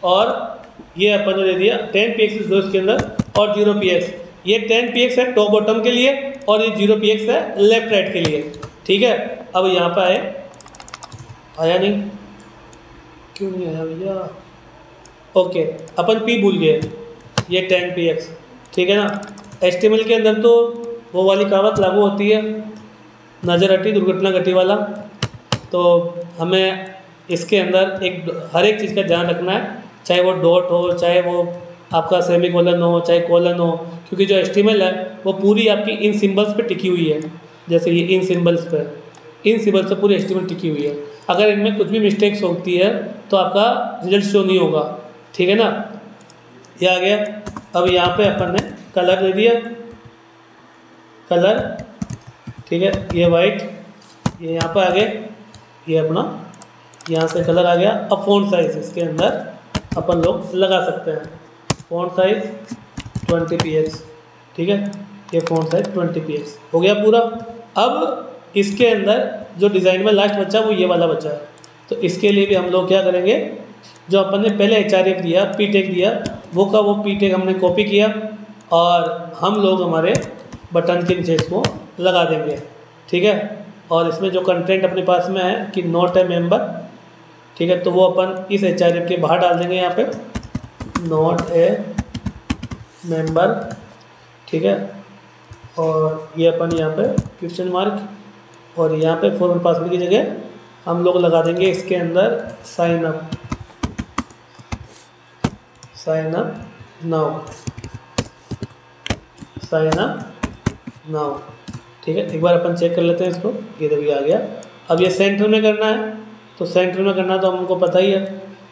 और ये अपन ने दे दिया 10 px दो इसके अंदर और 0 px। ये 10 px है टॉप बॉटम के लिए और ये 0 px है लेफ्ट राइट के लिए, ठीक है। अब यहाँ पे आया नहीं, क्यों नहीं आया भैया, ओके, अपन p भूल गए, ये 10 px, ठीक है ना। HTML के अंदर तो वो वाली कहावत लागू होती है, नज़र हटी दुर्घटना घटी वाला। तो हमें इसके अंदर हर एक चीज़ का ध्यान रखना है, चाहे वो डॉट हो, चाहे वो आपका सेमीकोलन हो, चाहे कोलन हो, क्योंकि जो HTML है वो पूरी आपकी इन सिंबल्स पे टिकी हुई है। जैसे ये इन सिंबल्स पे पूरी HTML टिकी हुई है। अगर इनमें कुछ भी मिस्टेक्स होती है तो आपका रिजल्ट शो नहीं होगा, ठीक है ना। ये आ गया। अब यहाँ पे अपन ने कलर दे दिया, कलर, ठीक है, ये वाइट, ये यहाँ पे आ गए, ये अपना यहाँ से कलर आ गया। अब फ़ॉन्ट साइज इसके अंदर अपन लोग लगा सकते हैं, फ़ॉन्ट साइज 20 px, ठीक है, ये फ़ॉन्ट साइज 20 px हो गया पूरा। अब इसके अंदर जो डिज़ाइन में लास्ट बचा वो ये वाला बचा है, तो इसके लिए भी हम लोग क्या करेंगे, जो अपन ने पहले href दिया, p टैग दिया, वो p टैग हमने कॉपी किया और हम लोग हमारे बटन के नीचे इसको लगा देंगे, ठीक है। और इसमें जो कंटेंट अपने पास में है कि नॉट ए मेंबर, ठीक है, तो वो अपन इस href के बाहर डाल देंगे, यहाँ पे नॉट ए मेंबर, ठीक है। और ये अपन यहाँ पे क्वेश्चन मार्क और यहाँ पे फॉरवर्ड पासवर्ड की जगह हम लोग लगा देंगे इसके अंदर साइन अप नाउ, ठीक है, एक बार अपन चेक कर लेते हैं इसको। ये देखिए आ गया। अब ये सेंटर में करना है, तो सेंटर में करना तो हमको पता ही है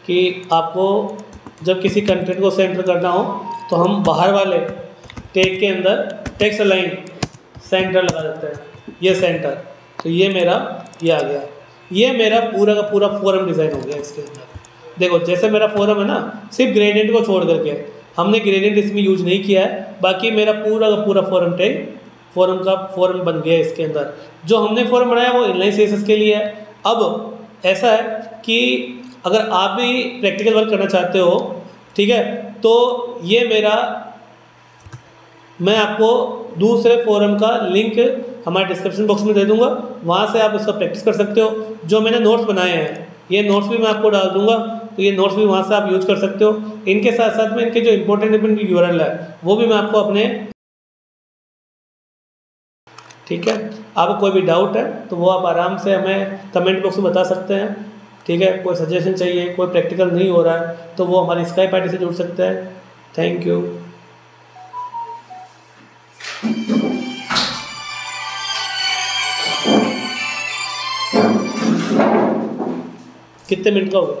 कि आपको जब किसी कंटेंट को सेंटर करना हो तो हम बाहर वाले टैग के अंदर टेक्स्ट अलाइन सेंटर लगा देते हैं, ये सेंटर। तो ये मेरा ये आ गया, ये मेरा पूरा का पूरा फोरम डिज़ाइन हो गया इसके अंदर। देखो जैसे मेरा फोरम है ना, सिर्फ ग्रेडियंट को छोड़ करके हमने ग्रेडियंट इसमें यूज नहीं किया है, बाकी मेरा पूरा का पूरा फोरम टैग फोरम बन गया इसके अंदर। जो हमने फोरम बनाया वो इनलाइन सीएसएस के लिए है। अब ऐसा है कि अगर आप भी प्रैक्टिकल वर्क करना चाहते हो, ठीक है, तो ये मेरा, मैं आपको दूसरे फोरम का लिंक हमारे डिस्क्रिप्शन बॉक्स में दे दूंगा, वहाँ से आप इसका प्रैक्टिस कर सकते हो। जो मैंने नोट्स बनाए हैं ये नोट्स भी मैं आपको डाल दूंगा, तो ये नोट्स भी वहाँ से आप यूज कर सकते हो। इनके साथ साथ में इनके जो इंपॉर्टेंट यूआरएल है वो भी मैं आपको अपने, ठीक है, आपको कोई भी डाउट है तो वो आप आराम से हमें कमेंट बॉक्स में बता सकते हैं, ठीक है। कोई सजेशन चाहिए, कोई प्रैक्टिकल नहीं हो रहा है तो वो हमारी स्काइप आईडी से जुड़ सकते हैं। Thank you. कितने मिनट का हो गया?